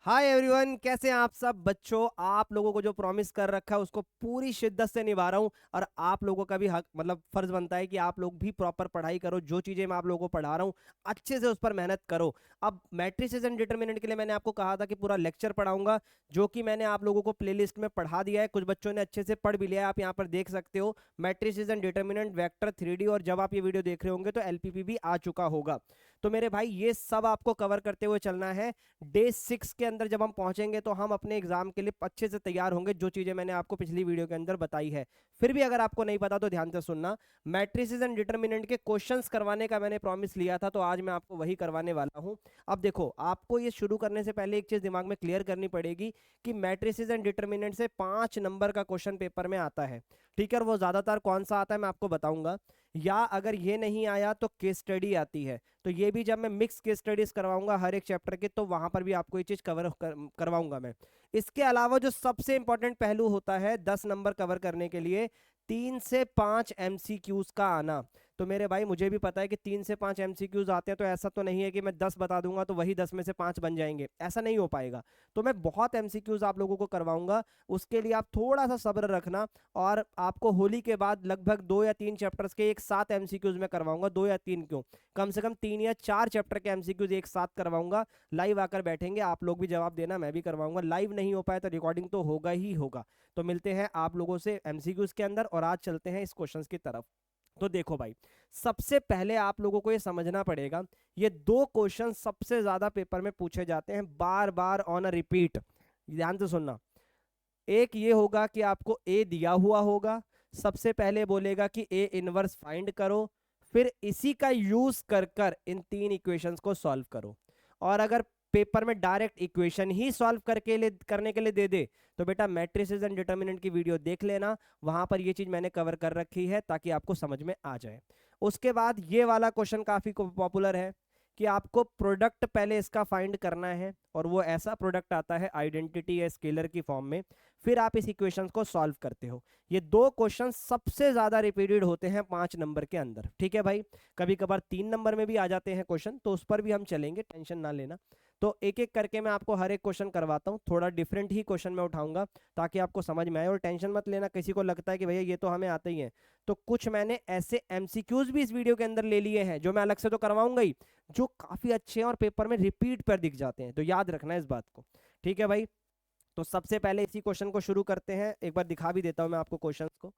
Hi everyone, कैसे हैं आप सब बच्चों। आप लोगों को जो प्रॉमिस कर रखा है उसको पूरी शिद्दत से निभा रहा हूं। और आप लोगों का भी हक मतलब फर्ज बनता है कि आप लोग भी प्रॉपर पढ़ाई करो। जो चीजें मैं आप लोगों को पढ़ा रहा हूं अच्छे से उस पर मेहनत करो। अब मैट्रिसेस एंड डिटरमिनेंट के लिए मैंने आपको कहा था कि पूरा लेक्चर पढ़ाऊंगा, जो कि मैंने आप लोगों को प्लेलिस्ट में पढ़ा दिया है। कुछ बच्चों ने अच्छे से पढ़ भी लिया है, आप यहाँ पर देख सकते हो। Matrices and determinant, vector, 3D, और जब आप ये वीडियो देख रहे होंगे तो एलपीपी भी आ चुका होगा। तो मेरे भाई ये सब आपको कवर करते हुए चलना है। डे 6 के अंदर जब हम पहुंचेंगे तो हम अपने एग्जाम के लिए अच्छे से तैयार होंगे, जो चीजें मैंने आपको पिछली वीडियो के अंदर बताई है। फिर भी अगर आपको नहीं पता तो ध्यान से सुनना। मैट्रिसेस एंड डिटरमिनेंट के क्वेश्चंस करवाने का मैंने प्रॉमिस लिया था, तो आज मैं आपको वही करवाने वाला हूं। अब देखो, आपको ये शुरू करने से पहले एक चीज दिमाग में क्लियर करनी पड़ेगी कि मैट्रिसेस एंड डिटरमिनेंट से 5 नंबर का क्वेश्चन पेपर में आता है। ठीक है, और वो ज्यादातर कौन सा आता है मैं आपको बताऊंगा। या अगर ये नहीं आया तो केस स्टडी आती है। तो ये भी जब मैं मिक्स केस स्टडीज करवाऊंगा हर एक चैप्टर के, तो वहां पर भी आपको ये चीज करवाऊंगा मैं। इसके अलावा जो सबसे इंपॉर्टेंट पहलू होता है 10 नंबर कवर करने के लिए, 3 से 5 एमसीक्यूज का आना। तो मेरे भाई मुझे भी पता है कि 3 से 5 एमसीक्यूज आते हैं, तो ऐसा तो नहीं है कि मैं 10 बता दूंगा तो वही 10 में से 5 बन जाएंगे, ऐसा नहीं हो पाएगा। तो मैं बहुत एमसीक्यूज आप लोगों को करवाऊंगा। उसके लिए आप थोड़ा सा सब्र रखना। और आपको होली के बाद लगभग 2 या 3 चैप्टर्स के एक साथ एमसीक्यूज में करवाऊंगा। 2 या 3 क्यों, कम से कम 3 या 4 चैप्टर के एमसीक्यूज एक साथ करवाऊंगा। लाइव आकर बैठेंगे, आप लोग भी जवाब देना, मैं भी करवाऊंगा। लाइव नहीं हो पाए तो रिकॉर्डिंग तो होगा ही होगा। तो मिलते हैं आप लोगों से एमसीक्यूज के अंदर, और आज चलते हैं इस क्वेश्चंस की तरफ। तो देखो भाई, सबसे पहले आप लोगों को ये समझना पड़ेगा, ये दो क्वेश्चन सबसे ज्यादा पेपर में पूछे जाते हैं, बार बार ऑन अ रिपीट। ध्यान से सुनना। एक ये होगा कि आपको ए दिया हुआ होगा, सबसे पहले बोलेगा कि ए इनवर्स फाइंड करो, फिर इसी का यूज कर कर इन 3 इक्वेशंस को सॉल्व करो। और अगर पेपर में डायरेक्ट इक्वेशन ही सॉल्व करने के लिए दे दे, तो बेटा मैट्रिसेस एंड डिटर्मिनेंट की वीडियो देख लेना, वहां पर ये चीज मैंने कवर कर रखी है ताकि आपको समझ में आ जाए। उसके बाद ये वाला क्वेश्चन काफी पॉपुलर है कि आपको प्रोडक्ट पहले इसका फाइंड करना है, और वो ऐसा प्रोडक्ट आता है आइडेंटिटी या स्केलर की फॉर्म में, फिर आप इस इक्वेशन को सॉल्व करते हो। ये दो क्वेश्चन सबसे ज्यादा रिपीटेड होते हैं 5 नंबर के अंदर। ठीक है भाई, कभी कभार 3 नंबर में भी आ जाते हैं क्वेश्चन, तो उस पर भी हम चलेंगे, टेंशन ना लेना। तो एक एक करके मैं आपको हर एक क्वेश्चन करवाता हूँ, थोड़ा डिफरेंट ही क्वेश्चन मैं उठाऊंगा ताकि आपको समझ में आए। और टेंशन मत लेना, किसी को लगता है कि भैया ये तो हमें आते ही है, तो कुछ मैंने ऐसे एमसीक्यूज भी इस वीडियो के अंदर ले लिए हैं जो मैं अलग से तो करवाऊंगा ही, जो काफी अच्छे हैं और पेपर में रिपीट पर दिख जाते हैं, तो याद रखना इस बात को। ठीक है भाई, तो सबसे पहले इसी क्वेश्चन को शुरू करते हैं। एक बार दिखा भी देता हूं मैं आपको क्वेश्चंस को।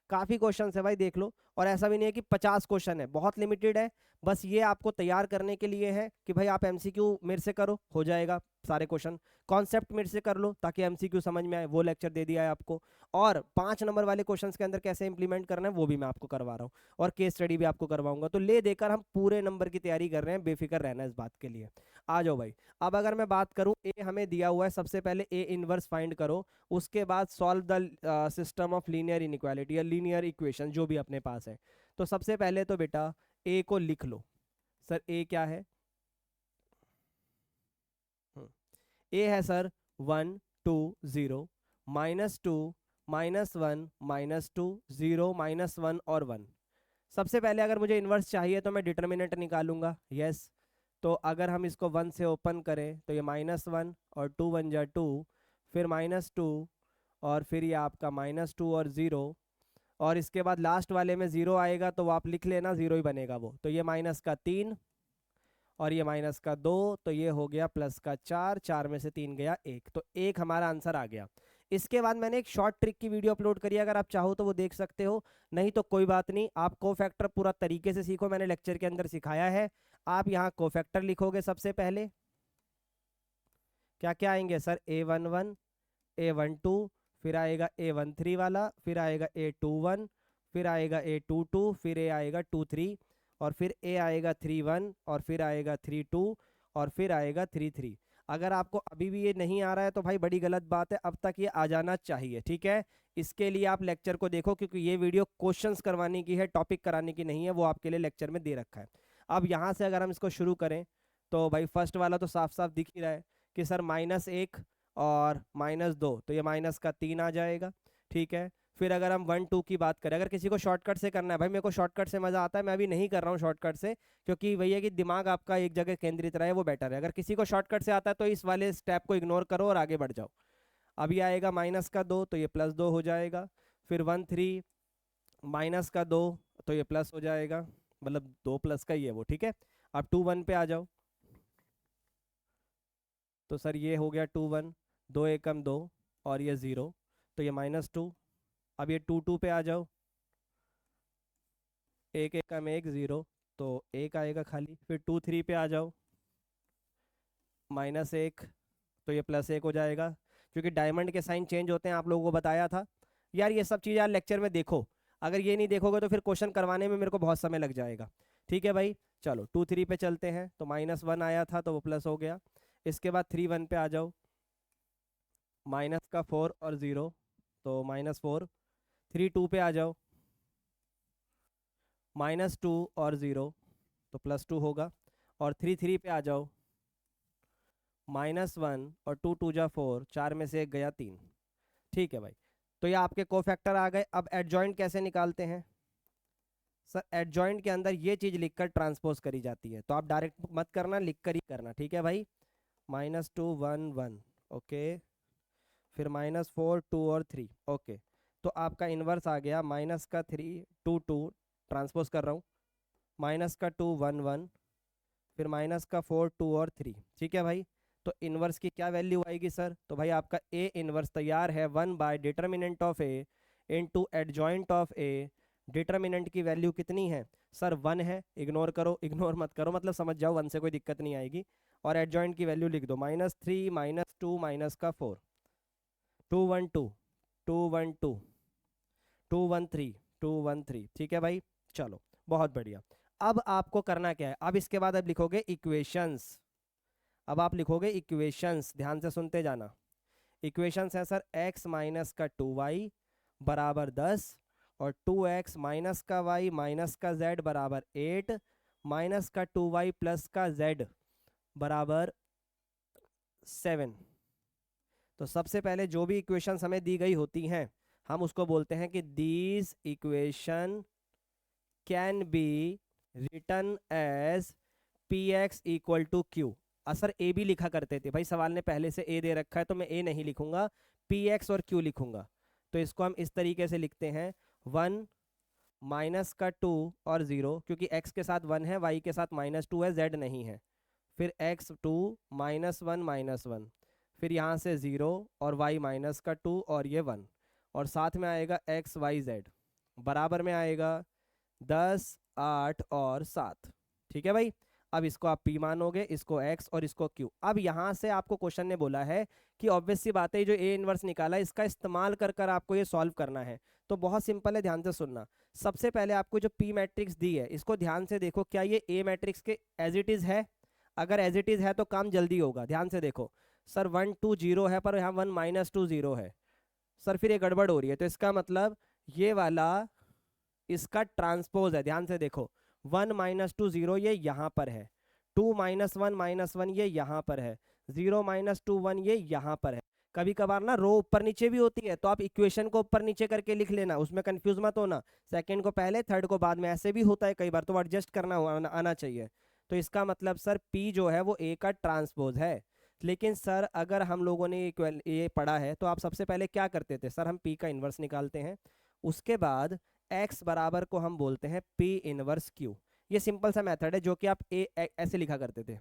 काफी क्वेश्चंस है भाई, देख लो। और ऐसा भी नहीं है कि 50 क्वेश्चन है, बहुत लिमिटेड है। बस ये आपको तैयार करने के लिए है कि भाई आप एमसीक्यू मेरे से करो, हो जाएगा सारे क्वेश्चन। कॉन्सेप्ट मेरे से कर लो ताकि एमसीक्यू समझ में आए, वो लेक्चर दे दिया है आपको। और 5 नंबर वाले क्वेश्चंस के अंदर कैसे इंप्लीमेंट करना है वो भी मैं आपको करवा रहा हूँ, और केस स्टडी भी आपको करवाऊंगा। तो ले देकर हम पूरे नंबर की तैयारी कर रहे हैं, बेफिक्र रहना इस बात के लिए। आ जाओ भाई। अब अगर मैं बात करूं, ए हमें दिया हुआ है, सबसे पहले ए इनवर्स फाइंड करो। उसके बाद solve the system of linear inequality या लीनियर इक्वेशन, जो भी अपने पास है। तो सबसे पहले तो बेटा ए को लिख लो। सर ए क्या है? ए है सर 1 2 0, -2 -1 -2 0 -1 और 1। सबसे पहले अगर मुझे इन्वर्स चाहिए तो मैं डिटर्मिनेंट निकालूंगा, यस। तो अगर हम इसको 1 से ओपन करें तो ये -1 और 2 1 जा 2, फिर -2, और फिर ये आपका -2 और 0। और इसके बाद लास्ट वाले में 0 आएगा तो वो आप लिख लेना, 0 ही बनेगा वो। तो ये -3 और ये -2, तो ये हो गया +4, 4 में से 3 गया 1, तो 1 हमारा आंसर आ गया। इसके बाद मैंने एक शॉर्ट ट्रिक की वीडियो अपलोड करी है, अगर आप चाहो तो वो देख सकते हो, नहीं तो कोई बात नहीं। आप कोफैक्टर पूरा तरीके से सीखो, मैंने लेक्चर के अंदर सिखाया है। आप यहाँ कोफैक्टर लिखोगे सबसे पहले। क्या क्या आएंगे सर? A11, A12, फिर आएगा A13 वाला, फिर आएगा A21, फिर आएगा A22, फिर A आएगा 23, और फिर A आएगा 31, और फिर आएगा 32, और फिर आएगा 33। अगर आपको अभी भी ये नहीं आ रहा है तो भाई बड़ी गलत बात है, अब तक ये आ जाना चाहिए। ठीक है, इसके लिए आप लेक्चर को देखो, क्योंकि ये वीडियो क्वेश्चंस करवाने की है, टॉपिक कराने की नहीं है, वो आपके लिए लेक्चर में दे रखा है। अब यहाँ से अगर हम इसको शुरू करें तो भाई फर्स्ट वाला तो साफ साफ दिख ही रहा है कि सर -1 और -2, तो ये -3 आ जाएगा। ठीक है, फिर अगर हम 1 2 की बात करें, अगर किसी को शॉर्टकट से करना है, भाई मेरे को शॉर्टकट से मज़ा आता है, मैं अभी नहीं कर रहा हूँ शॉर्टकट से, क्योंकि वही है कि दिमाग आपका एक जगह केंद्रित रहे, वो बेटर है। अगर किसी को शॉर्टकट से आता है तो इस वाले स्टेप को इग्नोर करो और आगे बढ़ जाओ। अभी आएगा माइनस का 2 तो ये प्लस 2 हो जाएगा, फिर 1 3 माइनस का 2 तो ये प्लस हो जाएगा, मतलब 2 प्लस का ही है वो, ठीक है। अब 2 1 पे आ जाओ, तो सर ये हो गया 2 1, 2 एकम 2 और ये 0, तो ये -2। अब ये 2 2 पे आ जाओ, 1 एकम 1 0, तो 1 आएगा खाली। फिर 2 3 पे आ जाओ, -1, तो ये +1 हो जाएगा, क्योंकि डायमंड के साइन चेंज होते हैं, आप लोगों को बताया था यार। ये सब चीज़ यार लेक्चर में देखो, अगर ये नहीं देखोगे तो फिर क्वेश्चन करवाने में मेरे को बहुत समय लग जाएगा, ठीक है भाई। चलो 2 3 पे चलते हैं, तो -1 आया था तो वो प्लस हो गया। इसके बाद 3 1 पे आ जाओ, माइनस का 4 और 0, तो -4। 3 2 पे आ जाओ, -2 और 0, तो +2 होगा। और 3 3 पे आ जाओ, -1 और 2 2 जा 4, 4 में से 1 गया 3, ठीक है भाई। तो ये आपके कोफैक्टर आ गए। अब एडजॉइंट कैसे निकालते हैं सर? एडजॉइंट के अंदर ये चीज़ लिखकर ट्रांसपोज करी जाती है, तो आप डायरेक्ट मत करना, लिख कर ही करना, ठीक है भाई। -2 1 1, ओके। फिर -4 2 और 3, ओके। तो आपका इन्वर्स आ गया, माइनस का 3 2 2, ट्रांसपोज कर रहा हूँ, माइनस का 2 1 1, फिर माइनस का 4 2 और 3, ठीक है भाई। तो इन्वर्स की क्या वैल्यू आएगी सर? तो भाई आपका ए इन्वर्स तैयार है, one by determinant of A into adjoint of A. Determinant की वैल्यू कितनी है सर? 1 है, इग्नोर करो, इग्नोर मत करो, मतलब समझ जाओ, 1 से कोई दिक्कत नहीं आएगी। और एडजॉइंट की वैल्यू लिख दो, -3 -2 माइनस का 4, 2 1 2 2 1 2 2 1 3 2 1 3, ठीक है भाई। चलो बहुत बढ़िया। अब आपको करना क्या है? अब इसके बाद अब लिखोगे इक्वेशंस। अब आप लिखोगे इक्वेशंस, ध्यान से सुनते जाना। इक्वेशंस है सर, x माइनस का 2y बराबर 10, और 2x माइनस का y माइनस का z बराबर 8, माइनस का 2y प्लस का z बराबर 7। तो सबसे पहले जो भी इक्वेशंस हमें दी गई होती हैं, हम उसको बोलते हैं कि these equation can be written as P X equal to Q. Sir A भी लिखा करते थे भाई, सवाल ने पहले से ए दे रखा है तो मैं ए नहीं लिखूंगा, पी एक्स और क्यू लिखूंगा। तो इसको हम इस तरीके से लिखते हैं, 1 माइनस का 2 और 0, क्योंकि x के साथ 1 है, y के साथ -2 है, z नहीं है। फिर x2 -1 फिर यहाँ से 0 और y माइनस का 2 और ये 1, और साथ में आएगा x y z, बराबर में आएगा 10 8 और 7, ठीक है भाई। अब इसको आप p मानोगे, इसको x और इसको q। अब यहाँ से आपको क्वेश्चन ने बोला है कि ऑब्वियस सी बात है, जो a इनवर्स निकाला इसका इस्तेमाल कर कर आपको ये सॉल्व करना है। तो बहुत सिंपल है, ध्यान से सुनना। सबसे पहले आपको जो p मैट्रिक्स दी है इसको ध्यान से देखो, क्या ये a मैट्रिक्स के एज इट इज है? अगर एज इट इज है तो काम जल्दी होगा, ध्यान से देखो। सर 1 2 0 है, पर यहाँ 1 -2 0 है, सर फिर ये गड़बड़ हो रही है, तो इसका मतलब ये वाला इसका ट्रांसपोज है, ध्यान से देखो। 1 -2 0 ये यहाँ पर है, 2 -1 -1 ये यहाँ पर है, 0 -2 1 ये यहाँ पर है। कभी कभार ना रो ऊपर नीचे भी होती है, तो आप इक्वेशन को ऊपर नीचे करके लिख लेना, उसमें कंफ्यूज मत होना। सेकंड को पहले, थर्ड को बाद में, ऐसे भी होता है कई बार, तो एडजस्ट करना आना चाहिए। तो इसका मतलब सर P जो है वो A का ट्रांसपोज है। लेकिन सर अगर हम लोगों ने ये पढ़ा है तो आप सबसे पहले क्या करते थे सर? हम P का इन्वर्स निकालते हैं, उसके बाद x बराबर को हम बोलते हैं P इनवर्स Q। ये सिंपल सा मेथड है जो कि आप ऐसे लिखा करते थे,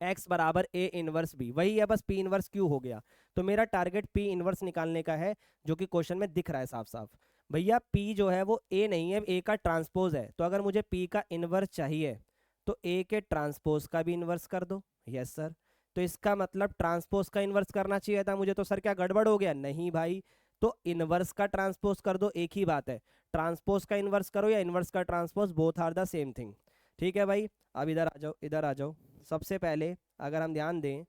x बराबर A इनवर्स B, वही है, बस P इनवर्स Q हो गया। तो मेरा टारगेट P इनवर्स निकालने का है, जो कि क्वेश्चन में दिख रहा है साफ साफ। भैया P जो है वो A नहीं है, A का ट्रांसपोज है, तो अगर मुझे P का इनवर्स चाहिए तो A के ट्रांसपोज का भी इनवर्स कर दो। Yes sir. तो इसका मतलब ट्रांसपोज का इनवर्स करना चाहिए था मुझे, तो सर क्या गड़बड़ हो गया? नहीं भाई, तो इनवर्स का ट्रांसपोज कर दो, एक ही बात है। ट्रांसपोज का इनवर्स करो या इनवर्स का transpose, both are the same thing, ठीक है भाई। अब इधर आ जाओ, इधर आ जाओ। सबसे पहले अगर हम ध्यान दें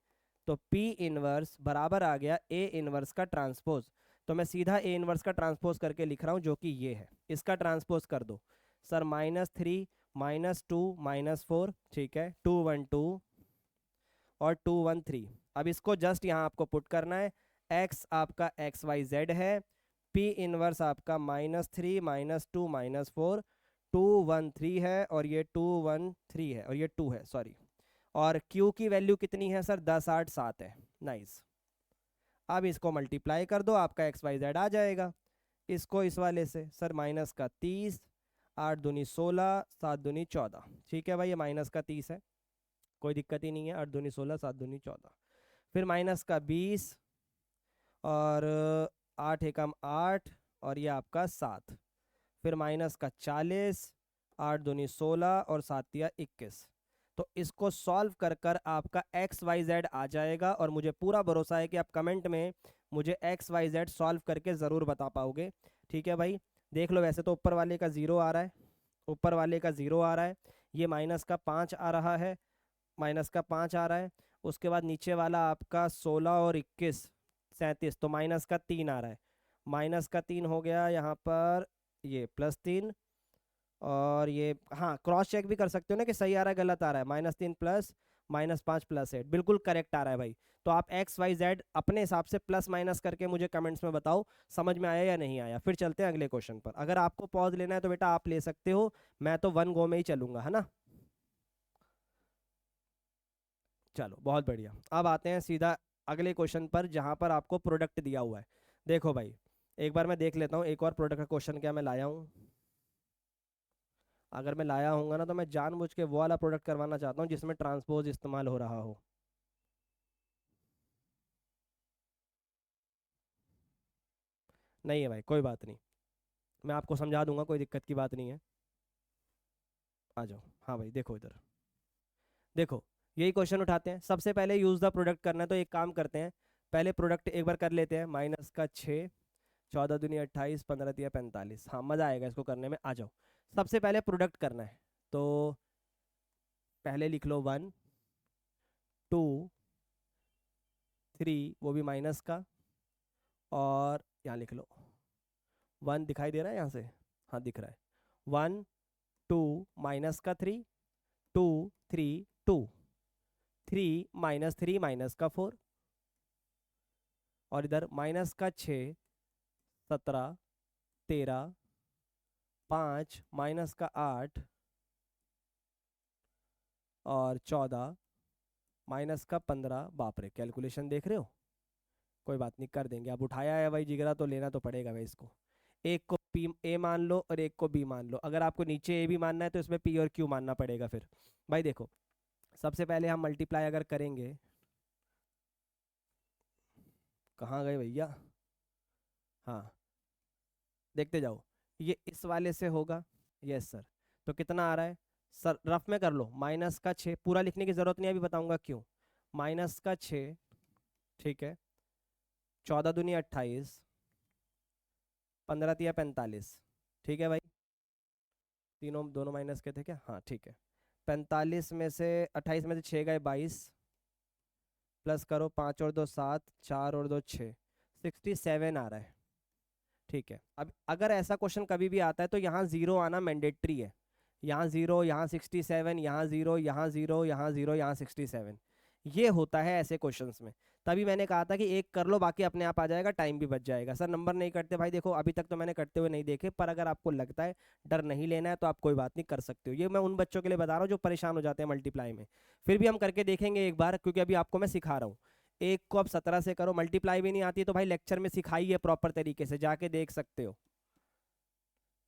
तो P इनवर्स बराबर आ गया A इनवर्स का ट्रांसपोज, तो मैं सीधा A इनवर्स का ट्रांसपोज करके लिख रहा हूँ, जो कि ये है। इसका ट्रांसपोज कर दो सर, -3 -2 -4, ठीक है, 2 1 2 और 2 1 3। अब इसको जस्ट यहाँ आपको पुट करना है, x आपका XYZ है, P इनवर्स आपका -3 -2 -4 2 1 3 है, और ये 2 1 3 है, और ये 2 है, सॉरी। और Q की वैल्यू कितनी है सर? 10 8 7 है। नाइस। अब इसको मल्टीप्लाई कर दो, आपका एक्स वाई जेड आ जाएगा। इसको इस वाले से सर माइनस का 30, 8 दूनी 16, 7 दूनी 14। ठीक है भाई, ये माइनस का 30 है, कोई दिक्कत ही नहीं है। 8 दूनी 16, 7 दूनी 14। फिर माइनस का 20, और 8 एकम 8, और ये आपका 7। फिर माइनस का 40, 8 दूनी 16, और 7 दिया 21। तो इसको सॉल्व कर कर आपका एक्स वाई जेड आ जाएगा, और मुझे पूरा भरोसा है कि आप कमेंट में मुझे एक्स वाई जेड सॉल्व करके ज़रूर बता पाओगे। ठीक है भाई, देख लो। वैसे तो ऊपर वाले का 0 आ रहा है, ऊपर वाले का 0 आ रहा है, ये माइनस का 5 आ रहा है, माइनस का 5 आ रहा है। उसके बाद नीचे वाला आपका 16 और 21 37, तो माइनस का 3 आ रहा है। माइनस का 3 हो गया यहाँ पर, ये +3। और ये हाँ, क्रॉस चेक भी कर सकते हो ना कि सही आ रहा है गलत आ रहा है। -3 प्लस -5 +8 बिल्कुल करेक्ट आ रहा है भाई। तो आप एक्स वाई जेड अपने हिसाब से प्लस माइनस करके मुझे कमेंट्स में बताओ समझ में आया या नहीं आया। फिर चलते हैं अगले क्वेश्चन पर। अगर आपको पॉज लेना है तो बेटा आप ले सकते हो, मैं तो वन गो में ही चलूंगा, है ना। चलो बहुत बढ़िया। अब आते हैं सीधा अगले क्वेश्चन पर, जहां पर आपको प्रोडक्ट दिया हुआ है। देखो भाई, एक बार मैं देख लेता हूँ एक और प्रोडक्ट का क्वेश्चन क्या मैं लाया हूँ। अगर मैं लाया हूँगा ना, तो मैं जानबूझ के वो वाला प्रोडक्ट करवाना चाहता हूँ जिसमें ट्रांसपोज इस्तेमाल हो रहा हो। नहीं है भाई, कोई बात नहीं, मैं आपको समझा दूंगा, कोई दिक्कत की बात नहीं है। आ जाओ। हाँ भाई, देखो इधर, देखो यही क्वेश्चन उठाते हैं। सबसे पहले यूज़ द प्रोडक्ट करना है, तो एक काम करते हैं, पहले प्रोडक्ट एक बार कर लेते हैं। माइनस का 6, 14 दूनी 28, 15 दिया 45। हाँ, मज़ा आएगा इसको करने में, आ जाओ। सबसे पहले प्रोडक्ट करना है, तो पहले लिख लो 1 2 3, वो भी माइनस का, और यहाँ लिख लो 1। दिखाई दे रहा है यहाँ से? हाँ दिख रहा है। 1 2 माइनस का 3, 2 3 2 3 -3 माइनस का 4, और इधर माइनस का 6, 17 13 5 माइनस का 8, और 14 माइनस का 15। बाप रे, कैलकुलेशन देख रहे हो? कोई बात नहीं, कर देंगे। अब उठाया है भाई जिगरा, तो लेना तो पड़ेगा भाई इसको। एक को पी ए मान लो और एक को बी मान लो। अगर आपको नीचे ए भी मानना है तो इसमें पी और क्यू मानना पड़ेगा फिर। भाई देखो, सबसे पहले हम मल्टीप्लाई अगर करेंगे, कहाँ गए भैया? हाँ, देखते जाओ। ये इस वाले से होगा, यस सर। तो कितना आ रहा है सर? रफ में कर लो। माइनस का 6, पूरा लिखने की ज़रूरत नहीं है, अभी बताऊंगा क्यों। माइनस का 6, ठीक है, 14 दूनी 28, 15 तिया 45। ठीक है भाई, तीनों दोनों माइनस के थे क्या? हाँ ठीक है। 45 में से 28 में से 6 गए 22, प्लस करो 5 और 2 7, 4 और 2 6, 67 आ रहा है। ठीक है, अब अगर ऐसा क्वेश्चन कभी भी आता है तो यहाँ जीरो आना मैंडेटरी है। यहाँ जीरो, यहाँ 67, यहाँ जीरो, यहाँ जीरो, यहाँ जीरो, यहाँ 67, ये होता है ऐसे क्वेश्चंस में। तभी मैंने कहा था कि एक कर लो, बाकी अपने आप आ जाएगा, टाइम भी बच जाएगा। सर नंबर नहीं कटते भाई, देखो अभी तक तो मैंने कटते हुए नहीं देखे, पर अगर आपको लगता है डर नहीं लेना है तो आप कोई बात नहीं, कर सकते हो। ये मैं उन बच्चों के लिए बता रहा हूँ जो परेशान हो जाते हैं मल्टीप्लाई में। फिर भी हम करके देखेंगे एक बार, क्योंकि अभी आपको मैं सिखा रहा हूँ। एक को अब 17 से करो, मल्टीप्लाई भी नहीं आती तो भाई लेक्चर में सिखाई है प्रॉपर तरीके से, जाके देख सकते हो।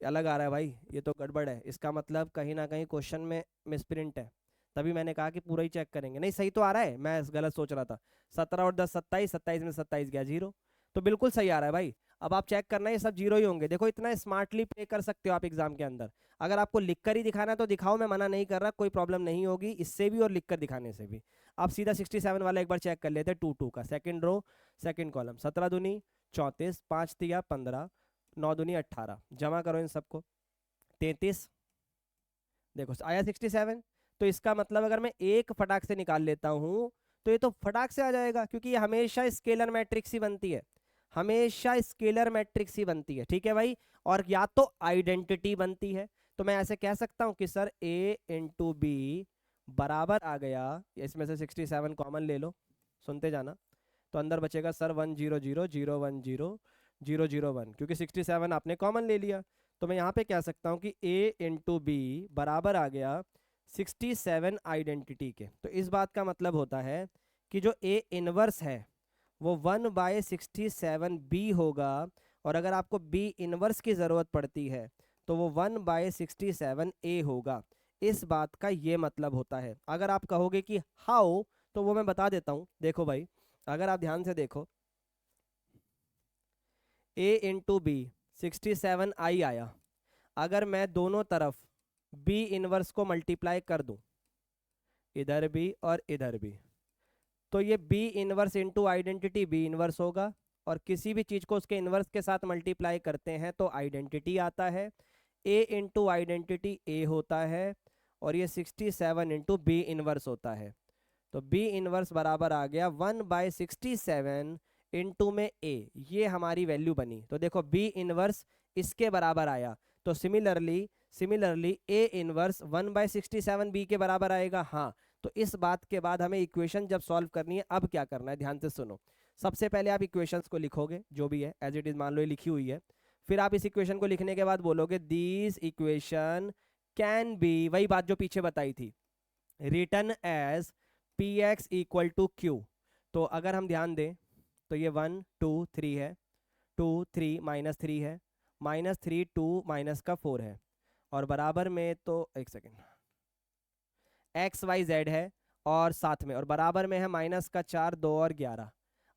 अलग आ रहा है भाई, ये तो गड़बड़ है। इसका मतलब कहीं ना कहीं क्वेश्चन में मिसप्रिंट है। तभी मैंने कहा कि पूरा ही चेक करेंगे। नहीं, सही तो आ रहा है, मैं गलत सोच रहा था। 17 और 10 27, 27 में 27 गया 0, तो बिल्कुल सही आ रहा है भाई। अब आप चेक करना, ये सब जीरो ही होंगे। देखो इतना स्मार्टली प्ले कर सकते हो आप एग्जाम के अंदर। अगर आपको लिख कर ही दिखाना है तो दिखाओ, मैं मना नहीं कर रहा, कोई प्रॉब्लम नहीं होगी इससे भी और लिख कर दिखाने से भी। आप सीधा 67 वाला एक बार चेक कर लेते हैं, 2 2 का, सेकंड रो सेकंड कॉलम। 17 दूनी 34, 5 तिया 15, 9 दूनी 18, जमा करो इन सबको, 33। देखो आया 67। तो इसका मतलब अगर मैं एक फटाक से निकाल लेता हूं तो ये तो फटाक से आ जाएगा, क्योंकि ये हमेशा स्केलर मैट्रिक्स ही बनती है, हमेशा स्केलर मैट्रिक्स ही बनती है। ठीक है भाई, और या तो आइडेंटिटी बनती है। तो मैं ऐसे कह सकता हूं कि सर ए इंटू बी बराबर आ गया, इसमें से 67 कॉमन ले लो, सुनते जाना। तो अंदर बचेगा सर 1 0 0 0 1 0 001, क्योंकि 67 आपने कॉमन ले लिया। तो मैं यहाँ पे कह सकता हूँ कि A इंटू बी बराबर आ गया 67 आइडेंटिटी के। तो इस बात का मतलब होता है कि जो A इनवर्स है वो 1/67 B होगा, और अगर आपको B इनवर्स की ज़रूरत पड़ती है तो वो 1/67A होगा। इस बात का ये मतलब होता है। अगर आप कहोगे कि हाउ, तो वो मैं बता देता हूँ। देखो भाई, अगर आप ध्यान से देखो, A इंटू बी 67I आया। अगर मैं दोनों तरफ B इनवर्स को मल्टीप्लाई कर दूं, इधर भी और इधर भी, तो ये B inverse into identity B inverse होगा, और किसी भी चीज़ को उसके इनवर्स के साथ मल्टीप्लाई करते हैं तो आइडेंटिटी आता है। A इंटू आइडेंटिटी A होता है, और ये 67 इंटू बी इनवर्स होता है। तो B इनवर्स बराबर आ गया 1/67 इंटू में A, ये हमारी वैल्यू बनी। तो देखो B इनवर्स इसके बराबर आया, तो सिमिलरली A इनवर्स 1/67 B के बराबर आएगा। हाँ, तो इस बात के बाद हमें इक्वेशन जब सॉल्व करनी है, अब क्या करना है, ध्यान से सुनो। सबसे पहले आप इक्वेशंस को लिखोगे, जो भी है एज इट इज मान लो ये लिखी हुई है। फिर आप इस इक्वेशन को लिखने के बाद बोलोगे दीज इक्वेशन कैन बी, वही बात जो पीछे बताई थी, written as px equal to q। तो अगर हम ध्यान दें तो ये 1 2 3 है, 2 3 -3 है, -3 2 माइनस का 4 है, और बराबर में, तो एक सेकेंड, एक्स वाई जेड है, और साथ में और बराबर में है माइनस का 4 2 और 11।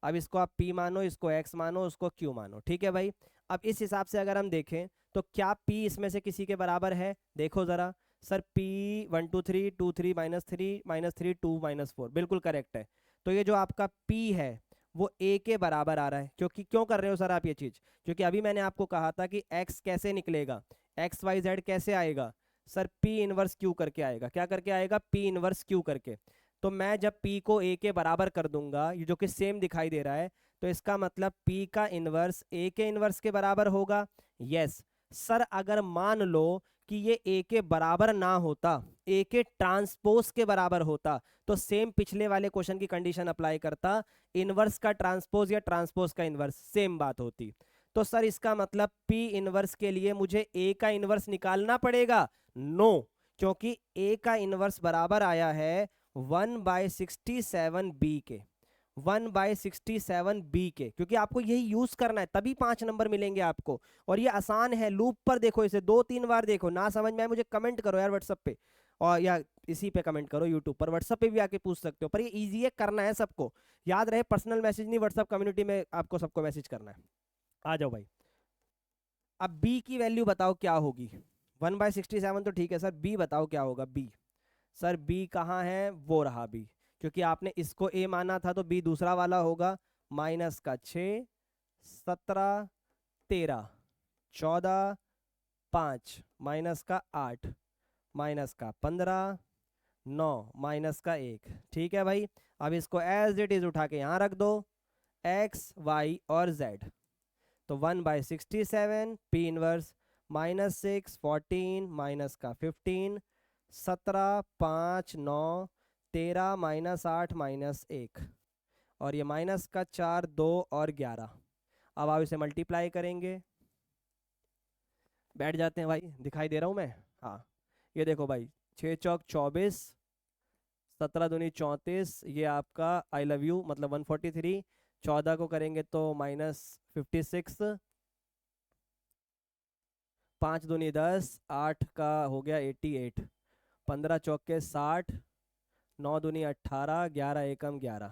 अब इसको आप p मानो, इसको x मानो, उसको q मानो। ठीक है भाई। अब इस हिसाब से अगर हम देखें तो क्या p इसमें से किसी के बराबर है? देखो जरा सर, p 1 2 3 2 3 -3 2 -4 बिल्कुल करेक्ट है। तो ये जो आपका p है वो a के बराबर आ रहा है। क्योंकि क्यों कर रहे हो सर आप ये चीज? क्योंकि अभी मैंने आपको कहा था कि x कैसे निकलेगा, एक्स वाई जेड कैसे आएगा सर, P इनवर्स Q करके आएगा। क्या करके आएगा? P इनवर्स Q करके। तो मैं जब P को A के बराबर कर दूंगा, ये जो कि सेम दिखाई दे रहा है, तो इसका मतलब P का इनवर्स A के इनवर्स के बराबर होगा। यस सर, अगर मान लो कि ये A के बराबर ना होता, A के ट्रांसपोज के बराबर होता, तो सेम पिछले वाले क्वेश्चन की कंडीशन अप्लाई करता, इनवर्स का ट्रांसपोज या ट्रांसपोज का इनवर्स, सेम बात होती। तो सर इसका मतलब P इनवर्स के लिए मुझे A का इनवर्स निकालना पड़ेगा? नो, क्योंकि A का इनवर्स बराबर आया है 1/67 B के, 1/67 B के, क्योंकि आपको यही यूज करना है, तभी 5 नंबर मिलेंगे आपको। और ये आसान है, लूप पर देखो इसे 2-3 बार देखो, ना समझ में आए मुझे कमेंट करो यार व्हाट्सएप पे, और या इसी पे कमेंट करो यूट्यूब पर, व्हाट्सएप पे भी आके पूछ सकते हो, पर ये इजी है, करना है सबको। याद रहे, पर्सनल मैसेज नहीं, व्हाट्सएप कम्युनिटी में आपको सबको मैसेज करना है। आ जाओ भाई। अब B की वैल्यू बताओ क्या होगी? 1/67 तो ठीक है सर, B बताओ क्या होगा B? सर B कहाँ है? वो रहा B, क्योंकि आपने इसको A माना था तो B दूसरा वाला होगा। माइनस का 6 17 13 14 5 माइनस का 8 माइनस का 15 9 माइनस का 1। ठीक है भाई, अब इसको एज इट इज उठा के यहाँ रख दो, x y और z। तो 1/67 P इनवर्स -6 14 माइनस का 15 17 5 9 13 -8 -1, और ये माइनस का 4 2 और 11। अब आप इसे मल्टीप्लाई करेंगे, बैठ जाते हैं भाई, दिखाई दे रहा हूँ मैं? हाँ, ये देखो भाई, 6 चौक 24, 17 दूनी 34, ये आपका आई लव यू मतलब 143। 14 को करेंगे तो -56, 5 दूनी 10, 8 का हो गया 88, 15 चौके 60, 9 दूनी 18, 11 एकम 11।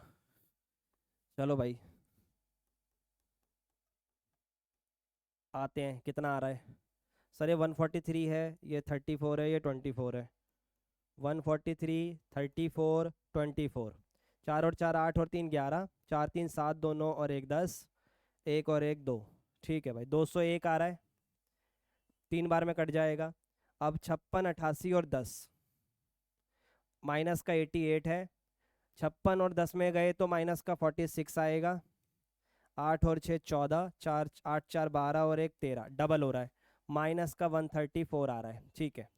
चलो भाई आते हैं, कितना आ रहा है सर? ये 143 है, ये 34 है, ये 24 है। 143 34 24, 4 और 4 8 और 3 11, 4 3 7 2 9 और 1 10, 1 और 1 2। ठीक है भाई, 201 आ रहा है, 3 बार में कट जाएगा। अब 56 88 और 10, माइनस का 88 है, 56 और 10 में गए तो माइनस का 46 आएगा। 8 और 6 14, 4 8 4 12 और 1 13, डबल हो रहा है, माइनस का 134 आ रहा है। ठीक है,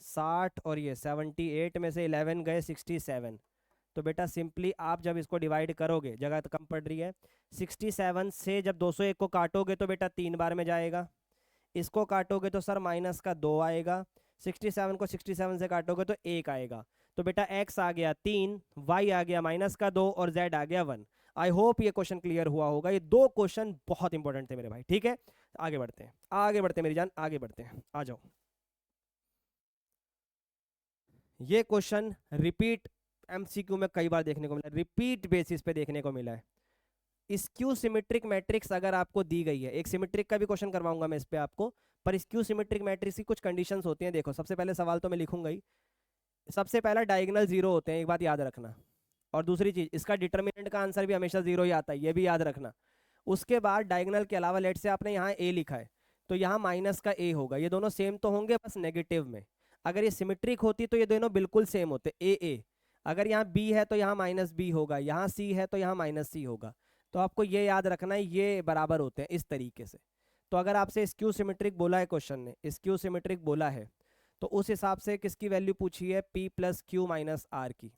60 और ये 78 में से 11 गए 67, तो बेटा सिंपली आप जब इसको डिवाइड करोगे, जगह तो कम पड़ रही है, 67 से जब 201 को काटोगे तो बेटा 3 बार में जाएगा, इसको काटोगे तो सर माइनस का 2 आएगा, 67 को 67 से काटोगे तो 1 आएगा। तो बेटा x आ गया 3, y आ गया माइनस का 2 और z आ गया 1। आई होप ये क्वेश्चन क्लियर हुआ होगा। ये 2 क्वेश्चन बहुत इंपॉर्टेंट थे मेरे भाई, ठीक है। आगे बढ़ते हैं, आगे बढ़ते हैं मेरी जान, आगे बढ़ते हैं, आ जाओ। ये क्वेश्चन रिपीट एमसीक्यू में कई बार देखने को मिला, रिपीट बेसिस पे देखने को मिला है। स्क्यू सिमेट्रिक मैट्रिक्स अगर आपको दी गई है, एक सिमेट्रिक का भी क्वेश्चन करवाऊंगा मैं इस पे आपको, पर स्क्यू सिमेट्रिक मैट्रिक्स की कुछ कंडीशंस होती हैं। देखो सबसे पहले सवाल तो मैं लिखूंगा ही, सबसे पहला डायगोनल जीरो होते हैं, एक बात याद रखना। और दूसरी चीज, इसका डिटर्मिनेंट का आंसर भी हमेशा जीरो ही आता है, ये भी याद रखना। उसके बाद डायगोनल के अलावा लेट से आपने यहाँ ए लिखा है तो यहाँ माइनस का ए होगा, ये दोनों सेम तो होंगे बस नेगेटिव में। अगर ये सिमेट्रिक होती तो ये दोनों बिल्कुल सेम होते, ए ए। अगर यहाँ बी है तो यहाँ माइनस बी होगा, यहाँ सी है तो यहाँ माइनस सी होगा। तो आपको ये याद रखना है, ये बराबर होते हैं इस तरीके से। तो अगर आपसे स्क्यू सिमेट्रिक बोला है, क्वेश्चन ने स्क्यू सिमेट्रिक बोला है, तो उस हिसाब से किसकी वैल्यू पूछी है, p plus q minus r की।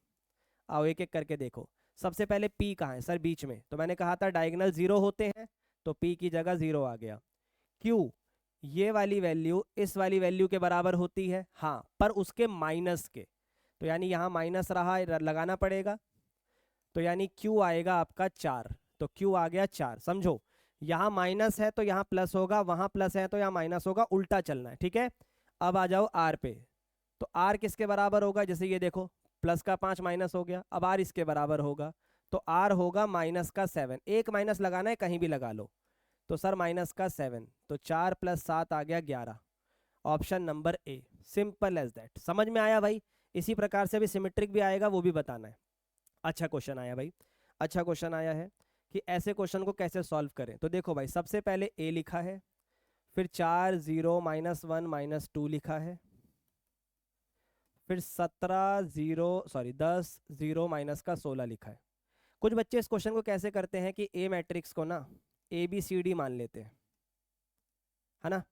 आओ एक एक करके देखो। सबसे पहले p कहाँ है सर, बीच में, तो मैंने कहा था डायगोनल जीरो होते हैं, तो p की जगह जीरो आ गया। q, ये वाली वैल्यू इस वाली वैल्यू के बराबर होती है, हाँ, पर उसके माइनस के, तो यानी यहाँ माइनस रहा, लगाना पड़ेगा। तो यानी q आएगा आपका 4, तो q आ गया 4। समझो, यहाँ माइनस है तो यहाँ प्लस होगा, वहां प्लस है तो यहाँ माइनस होगा, उल्टा चलना है, ठीक है। अब आ जाओ r पे, तो r किसके बराबर होगा, जैसे ये देखो प्लस का 5 माइनस हो गया, अब r इसके बराबर होगा, तो r होगा माइनस का 7। एक माइनस लगाना है, कहीं भी लगा लो, तो सर माइनस का 7, तो 4 प्लस 7 आ गया 11। Option number A, simple as that. समझ में आया भाई। इसी प्रकार से भी सिमेट्रिक भी आएगा, वो भी बताना है। अच्छा क्वेश्चन आया भाई, अच्छा क्वेश्चन आया है कि ऐसे क्वेश्चन को कैसे सॉल्व करें। तो देखो भाई, सबसे पहले ए लिखा है, फिर 4 0 माइनस 1 माइनस 2 लिखा है, फिर 10 0 माइनस का 16 लिखा है। कुछ बच्चे इस क्वेश्चन को कैसे करते हैं कि ए मैट्रिक्स को ना ABCD मान लेते हैं, है ना,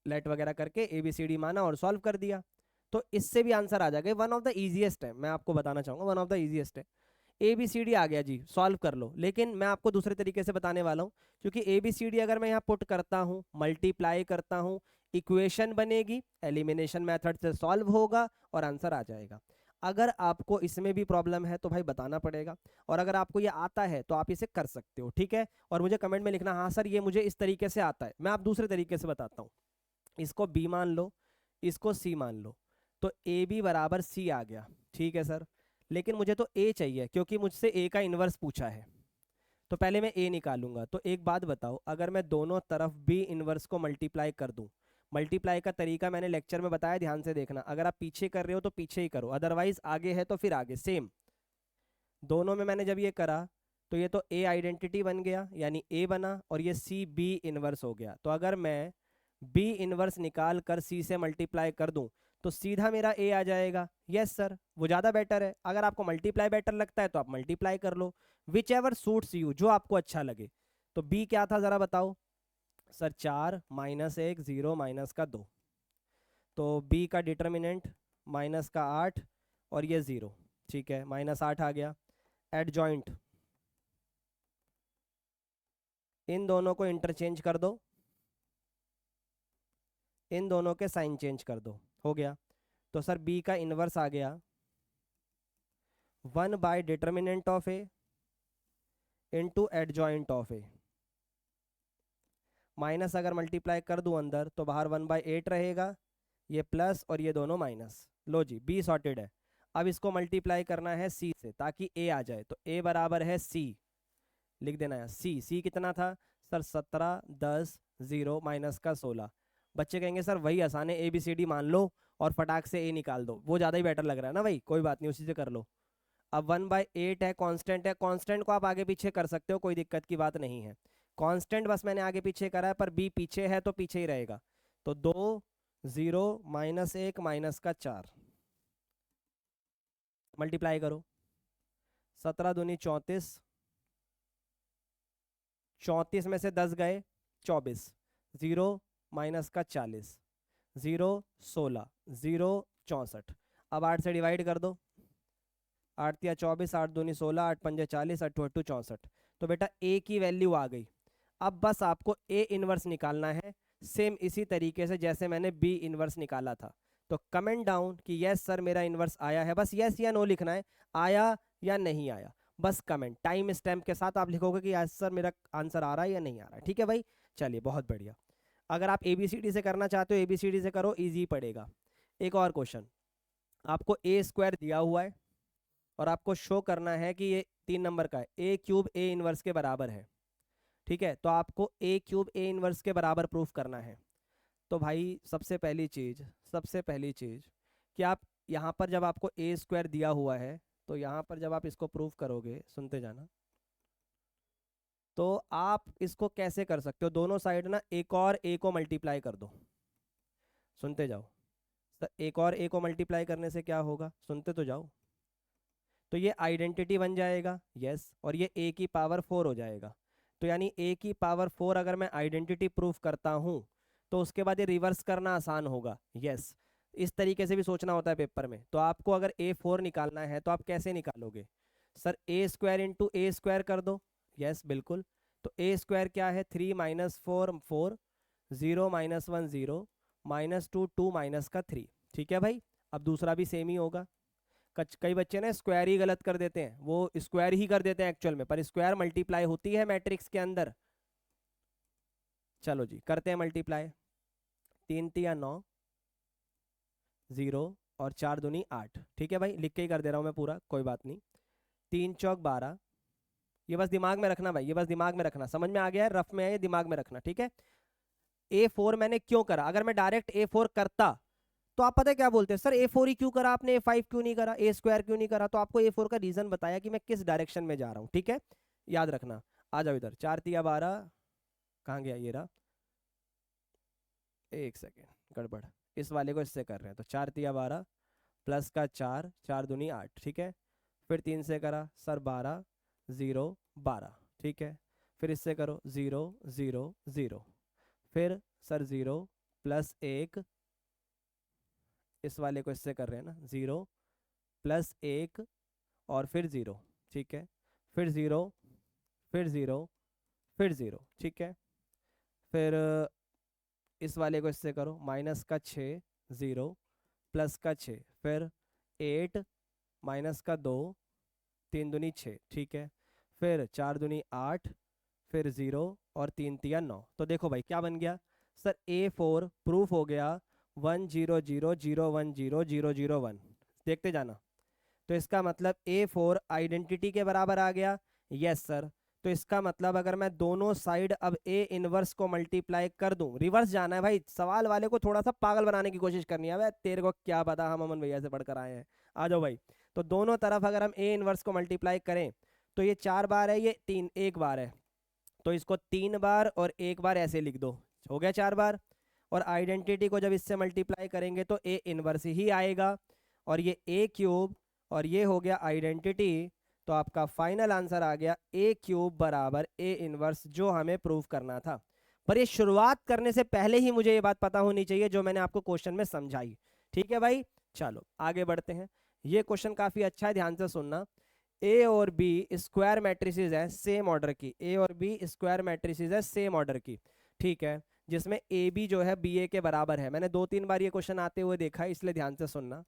लेट वगैरह करके ABCD माना और सॉल्व कर दिया, तो इससे भी आंसर आ जाएगा। वन ऑफ द इजीएस्ट है, मैं आपको बताना चाहूंगा, वन ऑफ द इजीएस्ट है। ABCD आ गया जी, सॉल्व कर लो। लेकिन मैं आपको दूसरे तरीके से बताने वाला हूँ, क्योंकि ABCD अगर मैं यहाँ पुट करता हूँ, मल्टीप्लाई करता हूँ, इक्वेशन बनेगी, एलिमिनेशन मेथड से सॉल्व होगा और आंसर आ जाएगा। अगर आपको इसमें भी प्रॉब्लम है तो भाई बताना पड़ेगा, और अगर आपको ये आता है तो आप इसे कर सकते हो, ठीक है। और मुझे कमेंट में लिखना, हाँ सर ये मुझे इस तरीके से आता है। मैं आप दूसरे तरीके से बताता हूँ, इसको B मान लो, इसको C मान लो, तो AB बराबर C आ गया, ठीक है सर। लेकिन मुझे तो A चाहिए, क्योंकि मुझसे A का इन्वर्स पूछा है, तो पहले मैं A निकालूंगा। तो एक बात बताओ, अगर मैं दोनों तरफ B इन्वर्स को मल्टीप्लाई कर दूं, मल्टीप्लाई का तरीका मैंने लेक्चर में बताया, ध्यान से देखना। अगर आप पीछे कर रहे हो तो पीछे ही करो, अदरवाइज आगे है तो फिर आगे, सेम। दोनों में मैंने जब ये करा तो ये तो A आइडेंटिटी बन गया, यानी A बना, और ये C B इन्वर्स हो गया। तो अगर मैं B इन्वर्स निकाल कर C से मल्टीप्लाई कर दूं तो सीधा मेरा A आ जाएगा। यस सर, वो ज़्यादा बेटर है। अगर आपको मल्टीप्लाई बेटर लगता है तो आप मल्टीप्लाई कर लो, विच एवर सूट्स यू, जो आपको अच्छा लगे। तो B क्या था ज़रा बताओ सर, 4 माइनस 1 0 माइनस का 2, तो B का डिटर्मिनेंट माइनस का 8 और ये 0, ठीक है, माइनस 8 आ गया। एडजॉइंट, इन दोनों को इंटरचेंज कर दो, इन दोनों के साइन चेंज कर दो, हो गया। तो सर B का इन्वर्स आ गया 1 bye determinant of A into adjoint of A। Minus अगर मल्टीप्लाई कर दूं अंदर तो बाहर 1/8 रहेगा, ये प्लस और ये दोनों माइनस। लो जी, B सॉर्टेड है। अब इसको मल्टीप्लाई करना है C से ताकि A आ जाए, तो A बराबर है C, लिख देना है C कितना था सर, 17 10 0 माइनस का 16। बच्चे कहेंगे सर वही आसान है, ABCD मान लो और फटाक से A निकाल दो, वो ज़्यादा ही बेटर लग रहा है ना भाई, कोई बात नहीं, उसी से कर लो। अब 1/8 है, कांस्टेंट है, कांस्टेंट को आप आगे पीछे कर सकते हो, कोई दिक्कत की बात नहीं है। कांस्टेंट बस मैंने आगे पीछे करा है, पर B पीछे है तो पीछे ही रहेगा। तो 2 0 माइनस 1 माइनस का 4, मल्टीप्लाई करो, 17 दूनी 34, 34 में से 10 गए 24, 0 माइनस का 40, 0 16, 0 64। अब 8 से डिवाइड कर दो, 8 तिया 24, 8 दूनी 16, 8 पंजे 40, 8 अट्ठू 64। तो बेटा ए की वैल्यू आ गई। अब बस आपको ए इनवर्स निकालना है, सेम इसी तरीके से जैसे मैंने बी इनवर्स निकाला था। तो कमेंट डाउन कि यस सर मेरा इनवर्स आया है, बस यस या नो लिखना है, आया या नहीं आया, बस कमेंट टाइम स्टैम्प के साथ आप लिखोगे कि यस सर मेरा आंसर आ रहा है या नहीं आ रहा है। ठीक है भाई, चलिए बहुत बढ़िया। अगर आप ABCD से करना चाहते हो ABCD से करो, इजी पड़ेगा। एक और क्वेश्चन, आपको ए स्क्वायर दिया हुआ है और आपको शो करना है कि ये 3 नंबर का है, ए क्यूब ए इनवर्स के बराबर है। ठीक है, तो आपको ए क्यूब ए इनवर्स के बराबर प्रूफ करना है। तो भाई सबसे पहली चीज़ कि आप यहाँ पर जब आपको ए स्क्वायर दिया हुआ है तो यहाँ पर जब आप इसको प्रूफ करोगे, सुनते जाना, तो आप इसको कैसे कर सकते हो, दोनों साइड ना एक और ए को मल्टीप्लाई कर दो। सुनते जाओ, तो एक और ए को मल्टीप्लाई करने से क्या होगा, सुनते तो जाओ। तो ये आइडेंटिटी बन जाएगा, यस, और ये ए की पावर 4 हो जाएगा। तो यानी ए की पावर 4 अगर मैं आइडेंटिटी प्रूफ करता हूँ तो उसके बाद ये रिवर्स करना आसान होगा, यस। इस तरीके से भी सोचना होता है पेपर में। तो आपको अगर A4 निकालना है तो आप कैसे निकालोगे, सर ए स्क्वायर इंटू ए स्क्वायर कर दो, यस बिल्कुल। तो ए स्क्वायर क्या है, 3 - 4 4, 0 - 1 0, -2 2 -3। ठीक है भाई, अब दूसरा भी सेम ही होगा। कई बच्चे ना स्क्वायर ही गलत कर देते हैं, वो स्क्वायर ही कर देते हैं एक्चुअल में, पर स्क्वायर मल्टीप्लाई होती है मैट्रिक्स के अंदर। चलो जी करते हैं मल्टीप्लाई, 3 तिया 9, 0 और 4 दूनी 8। ठीक है भाई, लिख के ही कर दे रहा हूँ मैं पूरा, कोई बात नहीं। 3 चौक 12, ये बस दिमाग में रखना भाई, ये बस दिमाग में रखना, समझ में आ गया है, रफ में है ये, दिमाग में रखना। ठीक है, A4 मैंने क्यों करा, अगर मैं डायरेक्ट A4 करता तो आप पता है क्या बोलते हैं, सर A4 ही क्यों करा आपने, A5 क्यों नहीं करा, ए स्क्वायर क्यों नहीं करा। तो आपको A4 का रीजन बताया कि मैं किस डायरेक्शन में जा रहा हूँ। ठीक है, याद रखना। आ जाओ इधर, 4 तिया 12, कहाँ गया ये रहा, एक सेकेंड गड़बड़, इस वाले को इससे कर रहे हैं। तो 4 तिया 12 प्लस का 4, 4 दूनी 8। ठीक है, फिर 3 से करा सर 12, 0 12। ठीक है, फिर इससे करो 0 0 0, फिर सर 0 प्लस 1, इस वाले को इससे कर रहे हैं ना, 0 प्लस 1 और फिर 0। ठीक है, फिर 0, फिर 0, फिर 0। ठीक है, फिर इस वाले को इससे करो, माइनस का 6, 0 प्लस का 6, फिर 8 माइनस का 2, 3 दूनी 6। ठीक है, फिर 4 दूनी 8, फिर 0 और 3 तिया 9। तो देखो भाई क्या बन गया, सर A4 प्रूफ हो गया 1 0 0 0 1 0 0 0 1। देखते जाना, तो इसका मतलब A4 आइडेंटिटी के बराबर आ गया, यस सर। तो इसका मतलब अगर मैं दोनों साइड अब A इनवर्स को मल्टीप्लाई कर दूं, रिवर्स जाना है भाई, सवाल वाले को थोड़ा सा पागल बनाने की कोशिश करनी है। भाई तेरे को क्या पता, हम अमन भैया से पढ़कर आए हैं, आ जाओ भाई। तो दोनों तरफ अगर हम A इनवर्स को मल्टीप्लाई करें तो ये 4 बार है, ये 3 1 बार है, तो इसको 3 बार और 1 बार ऐसे लिख दो, हो गया 4 बार। और आइडेंटिटी को जब इससे मल्टीप्लाई करेंगे तो A इनवर्स ही आएगा, और ये A क्यूब और ये हो गया आइडेंटिटी। तो आपका फाइनल आंसर आ गया A क्यूब बराबर A इनवर्स, जो हमें प्रूव करना था। पर ये शुरुआत करने से पहले ही मुझे ये बात पता होनी चाहिए जो मैंने आपको क्वेश्चन में समझाई। ठीक है भाई, चलो आगे बढ़ते हैं। ये क्वेश्चन काफी अच्छा है, ध्यान से सुनना। ए और बी स्क्वायर मैट्रिसेस है सेम ऑर्डर की, ए और बी स्क्वायर मैट्रिसेस है सेम ऑर्डर की। ठीक है, जिसमें ए बी जो है बी ए के बराबर है। मैंने 2-3 बार ये क्वेश्चन आते हुए देखा है, इसलिए ध्यान से सुनना।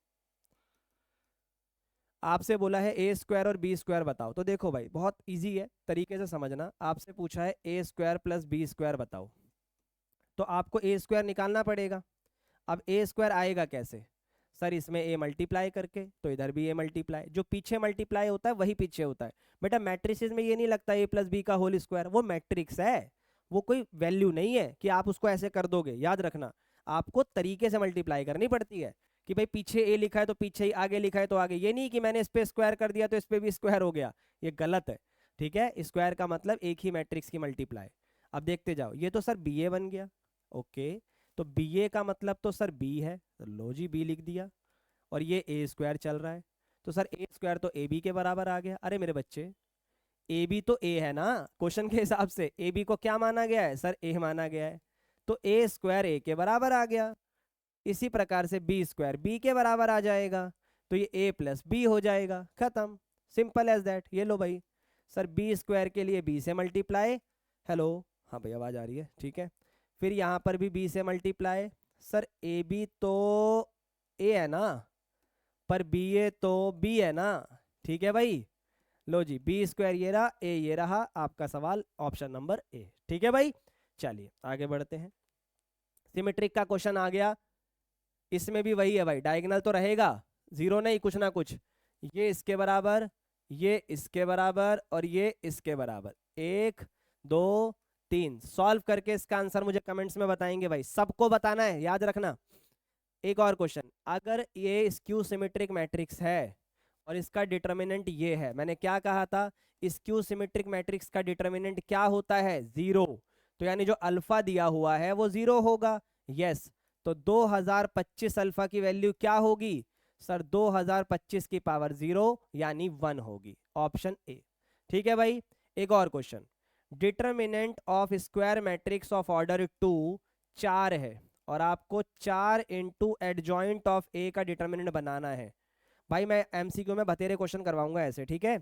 आपसे बोला है ए स्क्वायर और बी स्क्वायर बताओ, तो देखो भाई बहुत इजी है, तरीके से समझना। आपसे पूछा है ए स्क्वायर प्लस बी स्क्वायर बताओ, तो आपको ए स्क्वायर निकालना पड़ेगा। अब ए स्क्वायर आएगा कैसे, सर इसमें ए मल्टीप्लाई करके, तो इधर भी ए मल्टीप्लाई, जो पीछे मल्टीप्लाई होता है वही पीछे होता है। बेटा मैट्रिसेस में ये नहीं लगता ए प्लस बी का होल स्क्वायर, वो मैट्रिक्स है, वो कोई वैल्यू नहीं है कि आप उसको ऐसे कर दोगे। याद रखना, आपको तरीके से मल्टीप्लाई करनी पड़ती है कि भाई पीछे ए लिखा है तो पीछे ही, आगे लिखा है तो आगे। ये नहीं कि मैंने इस पे स्क्वायर कर दिया तो इस पे भी स्क्वायर हो गया, ये गलत है। ठीक है, स्क्वायर का मतलब एक ही मैट्रिक्स की मल्टीप्लाई। अब देखते जाओ, ये तो सर बी ए बन गया, ओके। तो बी ए का मतलब तो सर बी है, तो लो जी बी लिख दिया। और ये ए स्क्वायर चल रहा है, तो सर ए स्क्वायर तो ए बी के बराबर आ गया। अरे मेरे बच्चे, ए बी तो ए है ना, क्वेश्चन के हिसाब से ए बी को क्या माना गया है, सर ए माना गया है, तो ए स्क्वायर ए के बराबर आ गया। इसी प्रकार से बी स्क्वायर बी के बराबर आ जाएगा। तो ये a प्लस बी हो जाएगा, खत्म, सिंपल एज दैट। ये लो भाई सर, बी स्क्वायर के लिए बी से मल्टीप्लाई, हेलो हाँ भाई आवाज़ आ रही है, ठीक है। फिर यहाँ पर भी बी से मल्टीप्लाई, सर ए बी तो ए है ना, पर बी ए तो बी है ना, ठीक है भाई। लो जी, बी स्क्वायर ये रहा, ए ये रहा, आपका सवाल ऑप्शन नंबर ए, ठीक है भाई। चलिए आगे बढ़ते हैं। सिमेट्रिक का क्वेश्चन आ गया, इसमें भी वही है भाई, डायगोनल तो रहेगा, जीरो नहीं, कुछ ना कुछ, ये इसके बराबर, ये इसके बराबर और ये इसके बराबर, 1 2 3। सॉल्व करके इसका आंसर मुझे कमेंट्स में बताएंगे भाई, सबको बताना है, याद रखना। एक और क्वेश्चन, अगर ये स्क्यू सिमेट्रिक मैट्रिक्स है और इसका डिटर्मिनेंट ये है, मैंने क्या कहा था, स्क्यू सिमेट्रिक मैट्रिक्स का डिटर्मिनेंट क्या होता है, 0। तो यानी जो अल्फा दिया हुआ है वो 0 होगा, यस। तो 2025 अल्फा की वैल्यू क्या होगी सर, 2025 की पावर 0 यानी 1 होगी, ऑप्शन ए, ठीक है भाई। एक और question, determinant of square matrix of order 2 4 है और आपको 4 इंटू एडजॉइंट ऑफ ए का डिटर्मिनेंट बनाना है। भाई मैं एमसीक्यू में बतेरे क्वेश्चन करवाऊंगा ऐसे, ठीक है,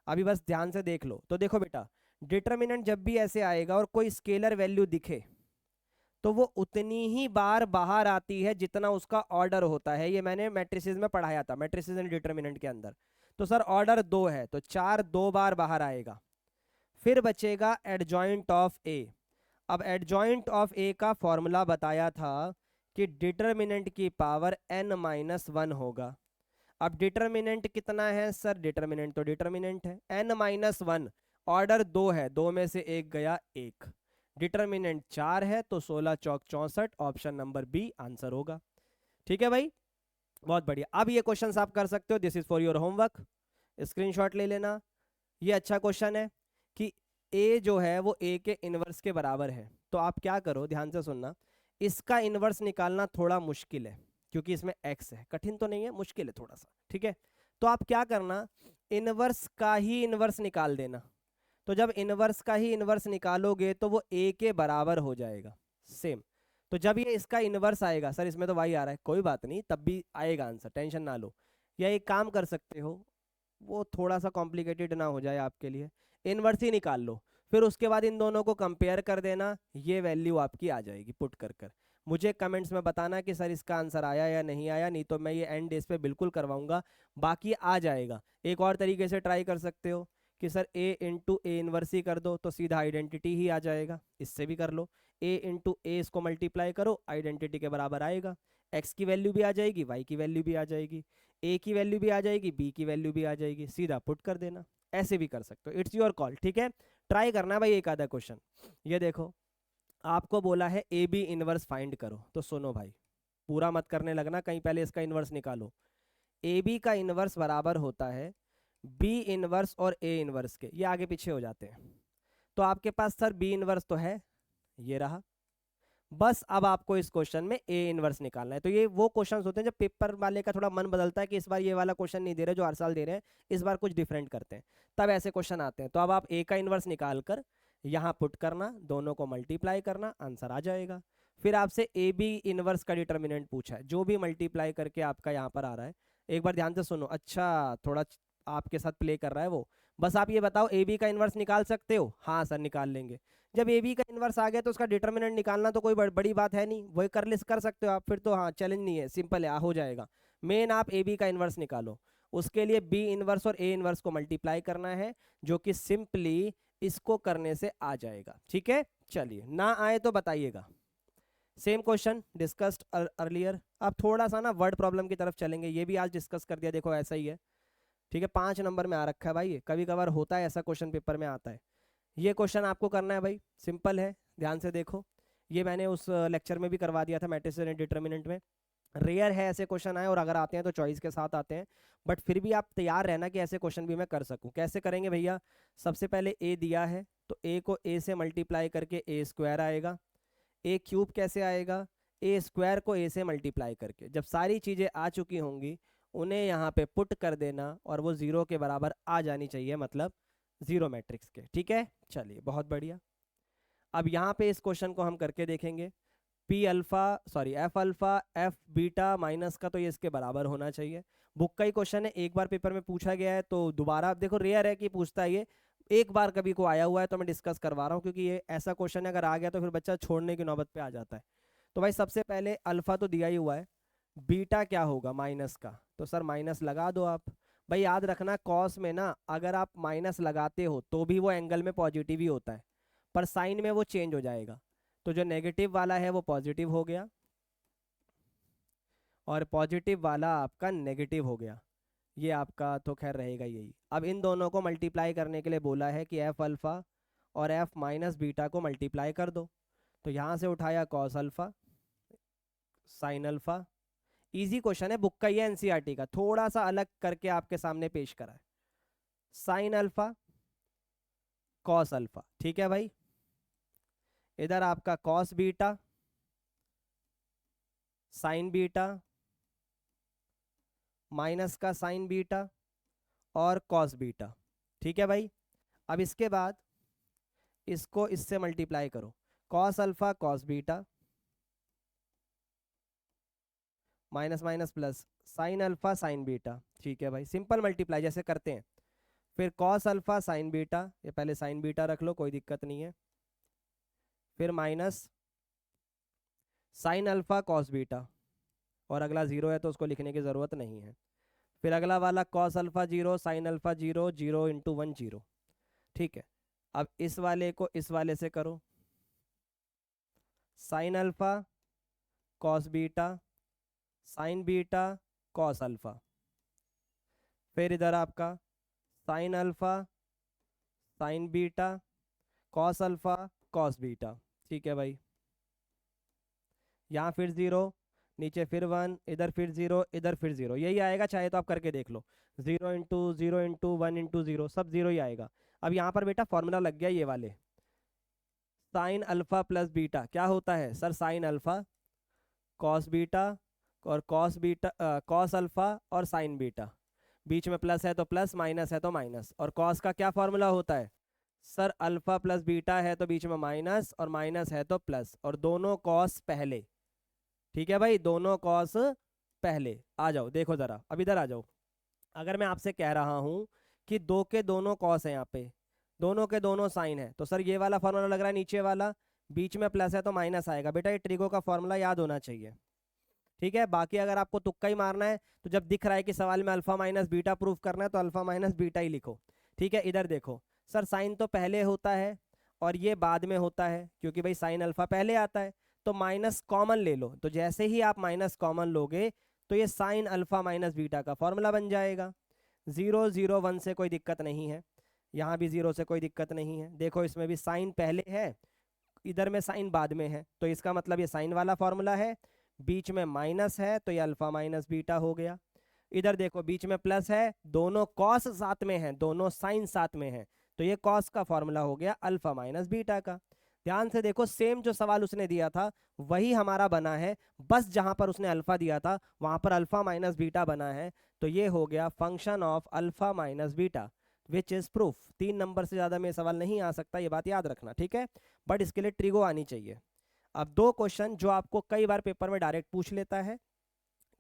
अभी बस ध्यान से देख लो। तो देखो बेटा, डिटर्मिनेंट जब भी ऐसे आएगा और कोई स्केलर वैल्यू दिखे तो वो उतनी ही बार बाहर आती है जितना उसका ऑर्डर होता है, ये मैंने मैट्रिसेस में पढ़ाया था, मैट्रिसेस एंड डिटर्मिनेंट के अंदर। तो सर ऑर्डर 2 है तो 4 2 बार बाहर आएगा, फिर बचेगा एडजॉइंट ऑफ ए। अब एडजॉइंट ऑफ ए का फॉर्मूला बताया था कि डिटर्मिनेंट की पावर n-1 होगा। अब डिटर्मिनेंट कितना है सर, डिटर्मिनेंट तो डिटर्मिनेंट है n-1, ऑर्डर 2 है, 2 में से 1 गया 1, डिटर्मिनेंट 4 है तो 16 चौक 64, ऑप्शन नंबर बी आंसर होगा, ठीक है भाई, बहुत बढ़िया। अब ये क्वेश्चन आप कर सकते हो, this is for your homework, screenshot ले लेना। ये अच्छा क्वेश्चन है कि a जो है वो a के इनवर्स के बराबर है, तो आप क्या करो, ध्यान से सुनना, इसका इनवर्स निकालना थोड़ा मुश्किल है क्योंकि इसमें x है, कठिन तो नहीं है, मुश्किल है थोड़ा सा, ठीक है। तो आप क्या करना, इनवर्स का ही इनवर्स निकाल देना। तो जब इनवर्स का ही इनवर्स निकालोगे तो वो a के बराबर हो जाएगा, सेम। तो जब ये इसका इनवर्स आएगा, सर इसमें तो y आ रहा है, कोई बात नहीं, तब भी आएगा आंसर, टेंशन ना लो। या एक काम कर सकते हो, वो थोड़ा सा कॉम्प्लिकेटेड ना हो जाए आपके लिए, इनवर्स ही निकाल लो, फिर उसके बाद इन दोनों को कंपेयर कर देना, ये वैल्यू आपकी आ जाएगी पुट कर मुझे कमेंट्स में बताना कि सर इसका आंसर आया या नहीं आया, नहीं तो मैं ये एंड डेज पे बिल्कुल करवाऊंगा, बाकी आ जाएगा। एक और तरीके से ट्राई कर सकते हो कि sir a into A inverse ही कर दो तो सीधा आइडेंटिटी ही आ जाएगा, इससे भी कर लो, a इंटू ए इसको मल्टीप्लाई करो, आइडेंटिटी के बराबर आएगा, x की वैल्यू भी आ जाएगी, y की वैल्यू भी आ जाएगी, a की वैल्यू भी आ जाएगी, b की वैल्यू भी आ जाएगी, सीधा पुट कर देना, ऐसे भी कर सकते हो, इट्स योर कॉल, ठीक है। ट्राई करना भाई एक आधा क्वेश्चन। ये देखो, आपको बोला है ए बी इनवर्स फाइंड करो, तो सुनो भाई, पूरा मत करने लगना कहीं, पहले इसका इनवर्स निकालो। ए बी का इनवर्स बराबर होता है बी इनवर्स और ए इनवर्स के, ये आगे पीछे हो जाते हैं। तो आपके पास सर बी इनवर्स तो है, ये रहा, बस अब आपको इस क्वेश्चन में ए इनवर्स निकालना है। तो ये वो क्वेश्चंस होते हैं जब पेपर वाले का थोड़ा मन बदलता है कि इस बार ये वाला क्वेश्चन नहीं दे रहे जो हर साल दे रहे हैं, इस बार कुछ डिफरेंट करते हैं, तब ऐसे क्वेश्चन आते हैं। तो अब आप ए का इनवर्स निकाल कर यहाँ पुट करना, दोनों को मल्टीप्लाई करना, आंसर आ जाएगा। फिर आपसे ए बी इनवर्स का डिटर्मिनेंट पूछा है, जो भी मल्टीप्लाई करके आपका यहाँ पर आ रहा है, एक बार ध्यान से सुनो, अच्छा थोड़ा आपके साथ प्ले कर रहा है वो, बस आप ये बताओ ए बी का इनवर्स निकाल सकते हो, हाँ सर निकाल लेंगे। जब ए बी का इनवर्स आ गया तो उसका डिटर्मिनेंट निकालना तो कोई बड़ी बात है नहीं, वही कर सकते हो आप, फिर तो हाँ चैलेंज नहीं है, सिंपल है, हो जाएगा। मेन आप ए बी का इनवर्स निकालो, उसके लिए बी इनवर्स और ए इनवर्स को मल्टीप्लाई करना है, जो कि सिंपली इसको करने से आ जाएगा, ठीक है। चलिए, ना आए तो बताइएगा। सेम क्वेश्चन डिस्कस्ड अर्लियर, अब थोड़ा सा ना वर्ड प्रॉब्लम की तरफ चलेंगे, ये भी आज डिस्कस कर दिया, देखो ऐसा ही है, ठीक है। 5 नंबर में आ रखा है भाई, कभी कभार होता है ऐसा, क्वेश्चन पेपर में आता है। ये क्वेश्चन आपको करना है भाई, सिंपल है, ध्यान से देखो, ये मैंने उस लेक्चर में भी करवा दिया था, मैट्रिसेस एंड डिटर्मिनेंट में। रेयर है ऐसे क्वेश्चन आए, और अगर आते हैं तो चॉइस के साथ आते हैं, बट फिर भी आप तैयार रहना कि ऐसे क्वेश्चन भी मैं कर सकूं। कैसे करेंगे भैया, सबसे पहले ए दिया है तो ए को ए से मल्टीप्लाई करके ए स्क्वायर आएगा, ए क्यूब कैसे आएगा, ए स्क्वायर को ए से मल्टीप्लाई करके, जब सारी चीज़ें आ चुकी होंगी उन्हें यहाँ पे पुट कर देना, और वो 0 के बराबर आ जानी चाहिए, मतलब 0 मैट्रिक्स के, ठीक है। चलिए बहुत बढ़िया, अब यहाँ पे इस क्वेश्चन को हम करके देखेंगे। P alpha sorry F alpha F beta minus का, तो ये इसके बराबर होना चाहिए, बुक का ही क्वेश्चन है, एक बार पेपर में पूछा गया है, तो दोबारा आप देखो रेयर है कि पूछता है ये, एक बार कभी को आया हुआ है तो मैं डिस्कस करवा रहा हूँ, क्योंकि ये ऐसा क्वेश्चन अगर आ गया तो फिर बच्चा छोड़ने की नौबत पे आ जाता है। तो भाई सबसे पहले अल्फा तो दिया ही हुआ है, बीटा क्या होगा माइनस का, तो सर माइनस लगा दो आप। भाई याद रखना कॉस में ना अगर आप माइनस लगाते हो तो भी वो एंगल में पॉजिटिव ही होता है, पर साइन में वो चेंज हो जाएगा। तो जो नेगेटिव वाला है वो पॉजिटिव हो गया और पॉजिटिव वाला आपका नेगेटिव हो गया, ये आपका तो खैर रहेगा यही। अब इन दोनों को मल्टीप्लाई करने के लिए बोला है कि एफ अल्फ़ा और एफ माइनस बीटा को मल्टीप्लाई कर दो, तो यहाँ से उठाया cos alpha sine alpha. Easy question है, बुक का ही है एनसीईआरटी का, थोड़ा सा अलग करके आपके सामने पेश करा है। साइन अल्फ़ा कॉस अल्फ़ा, ठीक है भाई। इधर आपका cos beta sine beta minus का साइन बीटा और कॉस बीटा, ठीक है भाई। अब इसके बाद इसको इससे मल्टीप्लाई करो, cos alpha cos beta minus minus plus sine alpha sign beta, ठीक है भाई, सिंपल मल्टीप्लाई जैसे करते हैं। फिर कॉस अल्फा साइन बीटा, ये पहले साइन बीटा रख लो कोई दिक्कत नहीं है, फिर minus sine alpha cos beta, और अगला जीरो है तो उसको लिखने की ज़रूरत नहीं है। फिर अगला वाला cos alpha zero sine alpha zero, zero into one zero, ठीक है। अब इस वाले को इस वाले से करो, sine alpha cos beta sine beta cos alpha, फिर इधर आपका sine alpha sign beta cos alpha cos beta, ठीक है भाई। यहाँ फिर जीरो, नीचे फिर वन, इधर फिर जीरो, इधर फिर जीरो, यही आएगा, चाहे तो आप करके देख लो, zero into one into zero, सब जीरो ही आएगा। अब यहाँ पर बेटा फॉर्मूला लग गया, ये वाले साइन अल्फा प्लस बीटा क्या होता है sir, sine alpha cos beta और कॉस बीटा कॉस अल्फा और साइन बीटा, बीच में प्लस है तो प्लस, माइनस है तो माइनस, और कॉस का क्या फॉर्मूला होता है सर, अल्फा प्लस बीटा है तो बीच में माइनस और माइनस है तो प्लस, और दोनों कॉस पहले, ठीक है भाई, दोनों कॉस पहले। आ जाओ देखो जरा, अब इधर आ जाओ। अगर मैं आपसे कह रहा हूं कि दो के दोनों कॉस है, यहाँ पे दोनों के दोनों साइन है, तो सर ये वाला फॉर्मूला लग रहा है नीचे वाला, बीच में प्लस है तो माइनस आएगा, बेटा ये ट्रिगो का फॉर्मूला याद होना चाहिए, ठीक है। बाकी अगर आपको तुक्का ही मारना है तो जब दिख रहा है कि सवाल में अल्फा माइनस बीटा प्रूफ करना है तो अल्फा माइनस बीटा ही लिखो, ठीक है। इधर देखो सर, साइन तो पहले होता है और ये बाद में होता है, क्योंकि भाई साइन अल्फा पहले आता है, तो माइनस कॉमन ले लो, तो जैसे ही आप माइनस कॉमन लोगे तो ये साइन अल्फा माइनस बीटा का फॉर्मूला बन जाएगा। जीरो जीरो वन से कोई दिक्कत नहीं है, यहाँ भी जीरो से कोई दिक्कत नहीं है, देखो इसमें भी साइन पहले है, इधर में साइन बाद में है, तो इसका मतलब ये साइन वाला फॉर्मूला है, बीच में माइनस है तो ये अल्फा माइनस बीटा हो गया। इधर देखो बीच में प्लस है, दोनों कॉस साथ में हैं, दोनों साइन साथ में हैं, तो ये कॉस का फॉर्मूला हो गया अल्फा माइनस बीटा का। ध्यान से देखो, सेम जो सवाल उसने दिया था वही हमारा बना है, बस जहां पर उसने अल्फा दिया था वहां पर अल्फा माइनस बीटा बना है, तो ये हो गया function of alpha minus beta which is proof. 3 number से ज्यादा में सवाल नहीं आ सकता, ये बात याद रखना, ठीक है। बट इसके लिए ट्रिगो आनी चाहिए। अब दो क्वेश्चन जो आपको कई बार पेपर में डायरेक्ट पूछ लेता है,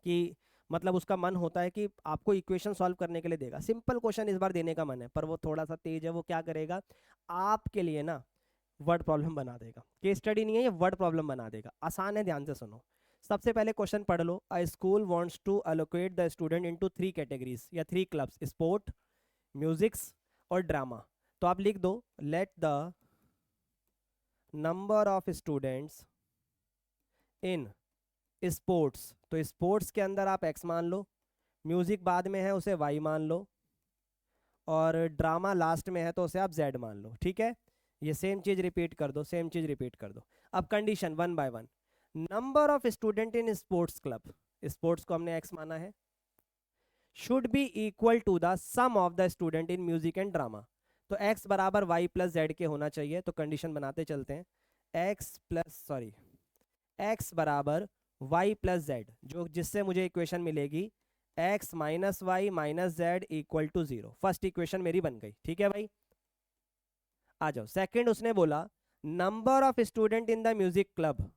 कि मतलब उसका मन होता है कि आपको इक्वेशन सॉल्व करने के लिए देगा, सिंपल क्वेश्चन इस बार देने का मन है, पर वो थोड़ा सा तेज है, वो क्या करेगा आपके लिए ना वर्ड प्रॉब्लम बना देगा, केस स्टडी नहीं है ये, वर्ड प्रॉब्लम बना देगा। आसान है, ध्यान से सुनो। सबसे पहले क्वेश्चन पढ़ लो, a school wants to allocate the student into 3 categories या 3 क्लब्स, स्पोर्ट म्यूजिक्स और ड्रामा। तो आप लिख दो, let the number of students in sports, तो स्पोर्ट्स के अंदर आप x मान लो, म्यूजिक बाद में है उसे y मान लो, और ड्रामा लास्ट में है तो उसे आप z मान लो, ठीक है। ये सेम चीज रिपीट कर दो, सेम चीज रिपीट कर दो। अब condition one by one, number of student in sports club, sports को हमने x माना है, should be equal to the sum of the student in music and drama, तो x बराबर y प्लस जेड के होना चाहिए, तो कंडीशन बनाते चलते हैं, x बराबर y प्लस जेड, जो जिससे मुझे इक्वेशन मिलेगी x minus y minus z equal to 0, first equation मेरी बन गई, ठीक है भाई। आ जाओ सेकंड, उसने बोला number of student in the music club,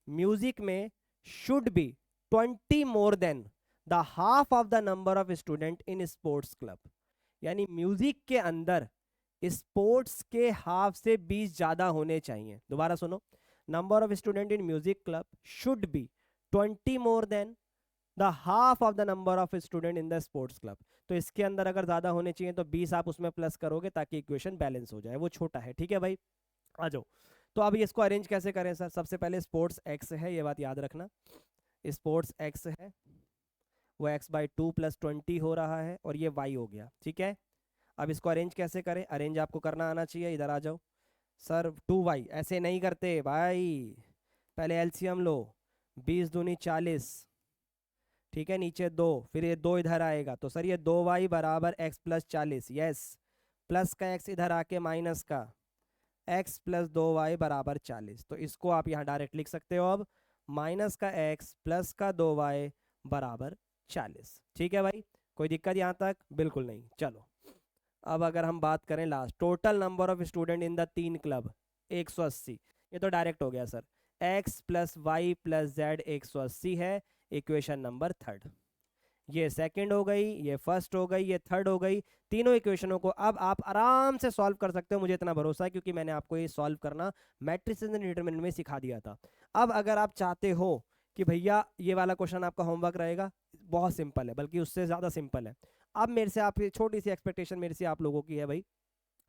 music में should be 20 more than the half of the number of student in sports club, यानी म्यूजिक के अंदर स्पोर्ट्स के हाफ से 20 ज्यादा होने चाहिए। दोबारा सुनो, number of student in music club should be 20 more than the half of the number of student in the sports club. तो इसके अंदर अगर ज्यादा होने चाहिए तो 20 आप उसमें प्लस करोगे ताकि इक्वेशन बैलेंस हो जाए, वो छोटा है। ठीक है भाई, आ जाओ। तो अब इसको अरेंज कैसे करें सर? सबसे पहले स्पोर्ट्स एक्स है, ये बात याद रखना, स्पोर्ट्स एक्स है वो x/2 + 20 हो रहा है और ये y हो गया। ठीक है, अब इसको अरेंज कैसे करें? अरेंज आपको करना आना चाहिए, इधर आ जाओ सर। 2y ऐसे नहीं करते भाई, पहले एलसीएम लो, 20 दूनी 40, ठीक है, नीचे 2, फिर ये 2 इधर आएगा तो सर ये 2y बराबर x + 40, यस, प्लस का x इधर आके माइनस का x + 2y बराबर 40। तो इसको आप यहाँ डायरेक्ट लिख सकते हो अब, माइनस का x प्लस का 2y बराबर 40। ठीक है भाई, कोई दिक्कत यहाँ तक? बिल्कुल नहीं। चलो अब अगर हम बात करें last, total number of student in the 3 club 180, ये तो डायरेक्ट हो गया सर, x + y + z 180 है, इक्वेशन नंबर 3। ये सेकंड हो गई, ये फर्स्ट हो गई, ये थर्ड हो गई। तीनों इक्वेशनों को अब आप आराम से सॉल्व कर सकते हो, मुझे इतना भरोसा है क्योंकि मैंने आपको ये सॉल्व करना मैट्रिसेस एंड डिटरमिनेंट में सिखा दिया था। अब अगर आप चाहते हो कि भैया ये वाला क्वेश्चन आपका होमवर्क रहेगा, बहुत सिंपल है, बल्कि उससे ज़्यादा सिंपल है। अब मेरे से आप, छोटी सी एक्सपेक्टेशन मेरे से आप लोगों की है भाई,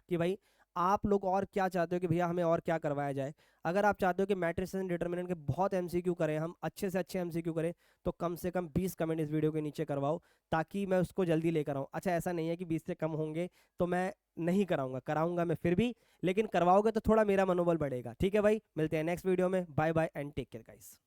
कि भाई आप लोग और क्या चाहते हो कि भैया हमें और क्या करवाया जाए। अगर आप चाहते हो कि मैट्रिसेस एंड डिटरमिनेंट के बहुत एमसीक्यू करें, हम अच्छे से अच्छे एमसीक्यू करें, तो कम से कम 20 कमेंट इस वीडियो के नीचे करवाओ ताकि मैं उसको जल्दी लेकर आऊँ। अच्छा, ऐसा नहीं है कि 20 से कम होंगे तो मैं नहीं कराऊंगा, कराऊंगा मैं फिर भी, लेकिन करवाओगे तो थोड़ा मेरा मनोबल बढ़ेगा। ठीक है भाई, मिलते हैं नेक्स्ट वीडियो में, bye bye and take care guys.